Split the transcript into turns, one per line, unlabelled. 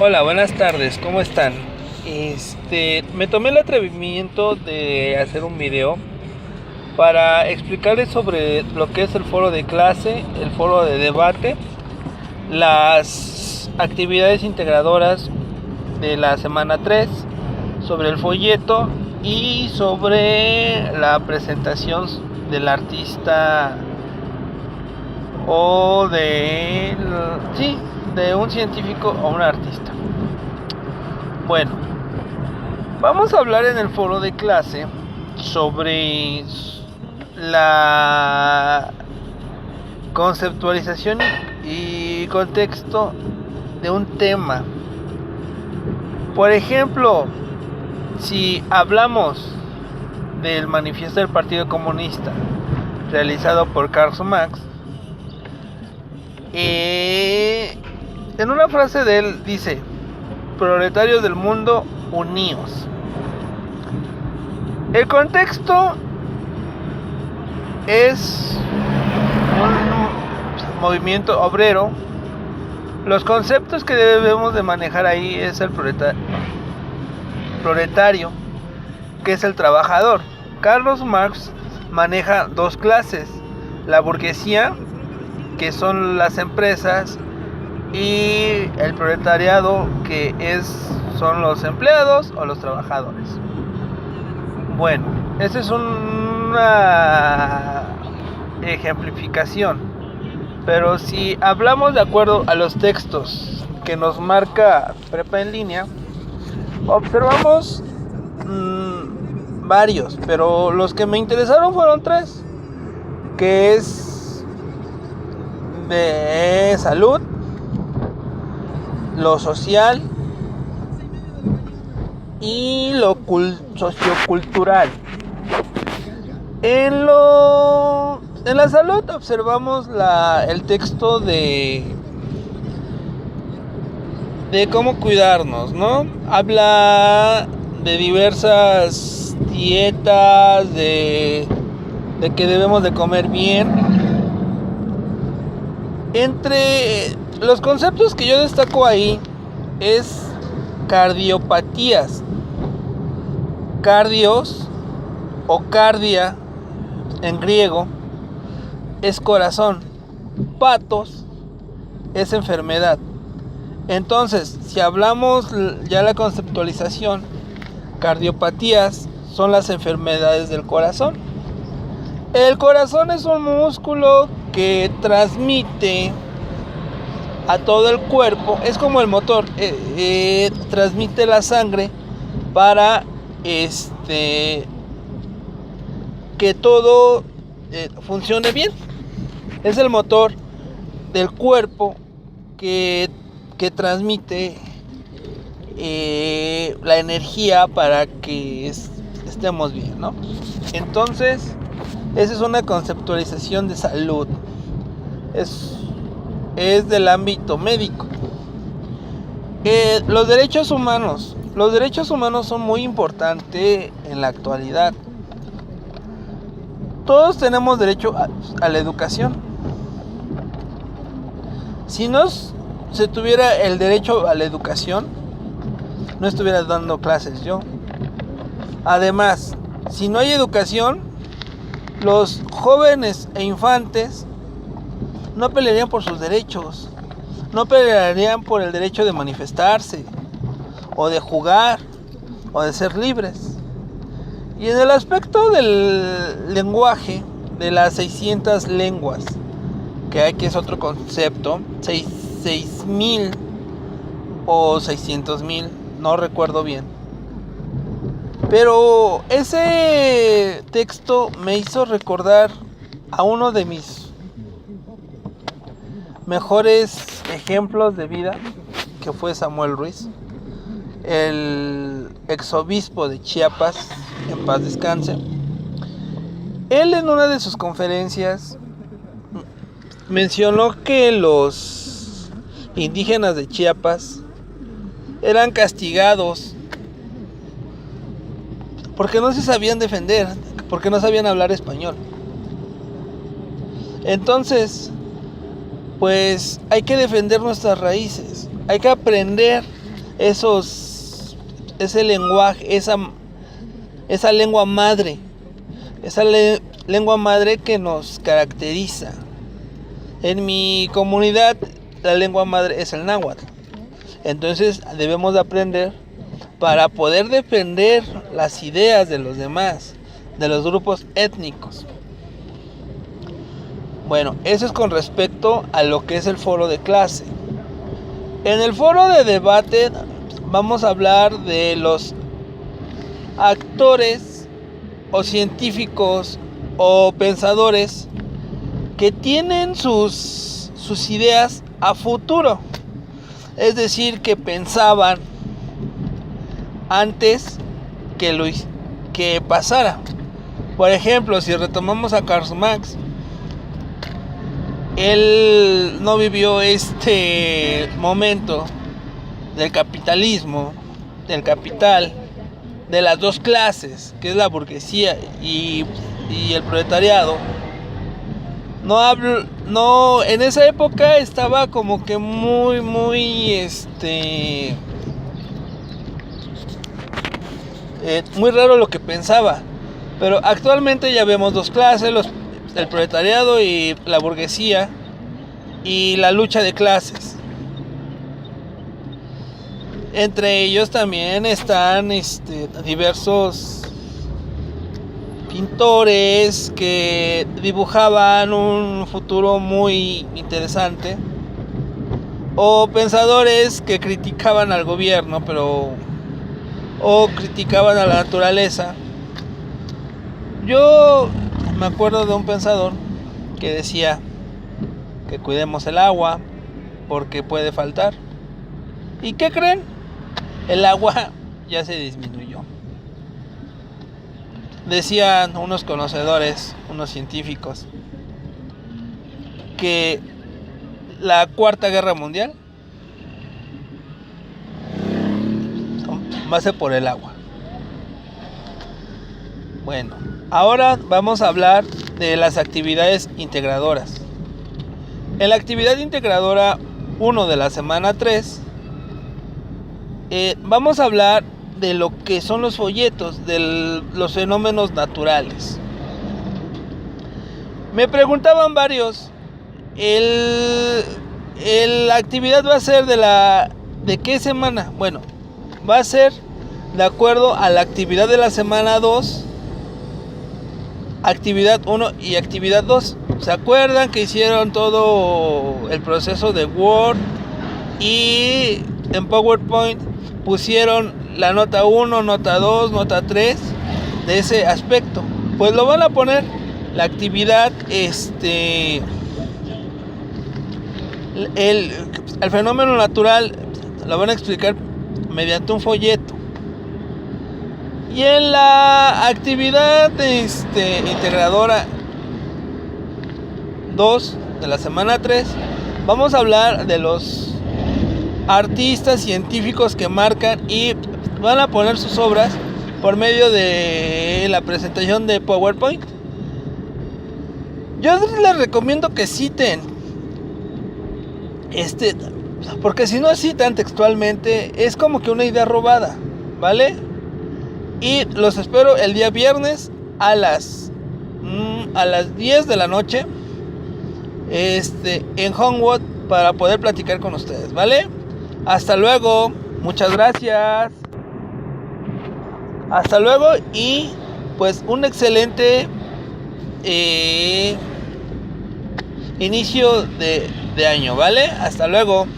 Hola, buenas tardes, ¿cómo están? Me tomé el atrevimiento de hacer un video para explicarles sobre lo que es el foro de clase, el foro de debate, las actividades integradoras de la semana 3, sobre el folleto y sobre la presentación del artista o de un científico o un artista. Bueno, vamos a hablar en el foro de clase sobre la conceptualización y contexto de un tema. Por ejemplo, si hablamos del manifiesto del Partido Comunista realizado por Karl Marx, en una frase de él dice: proletarios del mundo, uníos. El contexto es un movimiento obrero. Los conceptos que debemos de manejar ahí es el proletario, que es el trabajador. Carlos Marx maneja dos clases: la burguesía, que son las empresas, y el proletariado, que son los empleados o los trabajadores. Bueno, esa es una ejemplificación, pero si hablamos de acuerdo a los textos que nos marca Prepa en Línea, observamos varios, pero los que me interesaron fueron tres, que es de salud, lo social y lo sociocultural. En la salud observamos el texto de cómo cuidarnos, ¿no? Habla de diversas dietas, de que debemos de comer bien. Entre los conceptos que yo destaco ahí es cardiopatías. Cardios o cardia en griego es corazón. Patos es enfermedad. Entonces, si hablamos ya la conceptualización, cardiopatías son las enfermedades del corazón. El corazón es un músculo que transmite a todo el cuerpo, es como el motor, transmite la sangre para que todo funcione bien. Es el motor del cuerpo que transmite la energía para que estemos bien, ¿no? Entonces, esa es una conceptualización de salud. Es del ámbito médico. Los derechos humanos son muy importantes en la actualidad. Todos tenemos derecho a la educación. Si no se tuviera el derecho a la educación, no estuviera dando clases yo. Además, si no hay educación, los jóvenes e infantes no pelearían por sus derechos, no pelearían por el derecho de manifestarse, o de jugar, o de ser libres. Y en el aspecto del lenguaje, de las 600 lenguas que hay, que es otro concepto, 6,000 o 600,000, no recuerdo bien. Pero ese texto me hizo recordar a uno de mis mejores ejemplos de vida, que fue Samuel Ruiz, el exobispo de Chiapas, en paz descanse. Él, en una de sus conferencias, mencionó que los indígenas de Chiapas eran castigados porque no se sabían defender, porque no sabían hablar español. Entonces, pues hay que defender nuestras raíces, hay que aprender ese lenguaje, esa lengua madre, lengua madre que nos caracteriza. En mi comunidad la lengua madre es el náhuatl. Entonces debemos de aprender para poder defender las ideas de los demás, de los grupos étnicos. Bueno, eso es con respecto a lo que es el foro de clase. En el foro de debate vamos a hablar de los actores o científicos o pensadores que tienen sus ideas a futuro. Es decir, que pensaban antes que pasara. Por ejemplo, si retomamos a Karl Marx, él no vivió este momento del capitalismo, del capital, de las dos clases, que es la burguesía y el proletariado. No, en esa época estaba como que muy raro lo que pensaba. Pero actualmente ya vemos dos clases, el proletariado y la burguesía, y la lucha de clases. Entre ellos también están diversos pintores que dibujaban un futuro muy interesante, o pensadores que criticaban al gobierno, o criticaban a la naturaleza. Yo me acuerdo de un pensador que decía que cuidemos el agua porque puede faltar. ¿Y qué creen? El agua ya se disminuyó. Decían unos conocedores, unos científicos, que la Cuarta Guerra Mundial va a ser por el agua. Bueno, ahora vamos a hablar de las actividades integradoras. En la actividad integradora 1 de la semana 3, vamos a hablar de lo que son los folletos, de los fenómenos naturales. Me preguntaban varios, la actividad va a ser ¿de qué semana? Bueno, va a ser de acuerdo a la actividad de la semana 2, actividad 1 y actividad 2. ¿Se acuerdan que hicieron todo el proceso de Word y en PowerPoint pusieron la nota 1, nota 2, nota 3 de ese aspecto? Pues lo van a poner la actividad, el fenómeno natural lo van a explicar mediante un folleto. Y en la actividad integradora 2 de la semana 3 vamos a hablar de los artistas científicos que marcan y van a poner sus obras por medio de la presentación de PowerPoint. Yo les recomiendo que citen porque si no citan textualmente es como que una idea robada, ¿vale? Y los espero el día viernes a las 10 de la noche en Homewood para poder platicar con ustedes, ¿vale? Hasta luego, muchas gracias. Hasta luego y pues un excelente inicio de año, ¿vale? Hasta luego.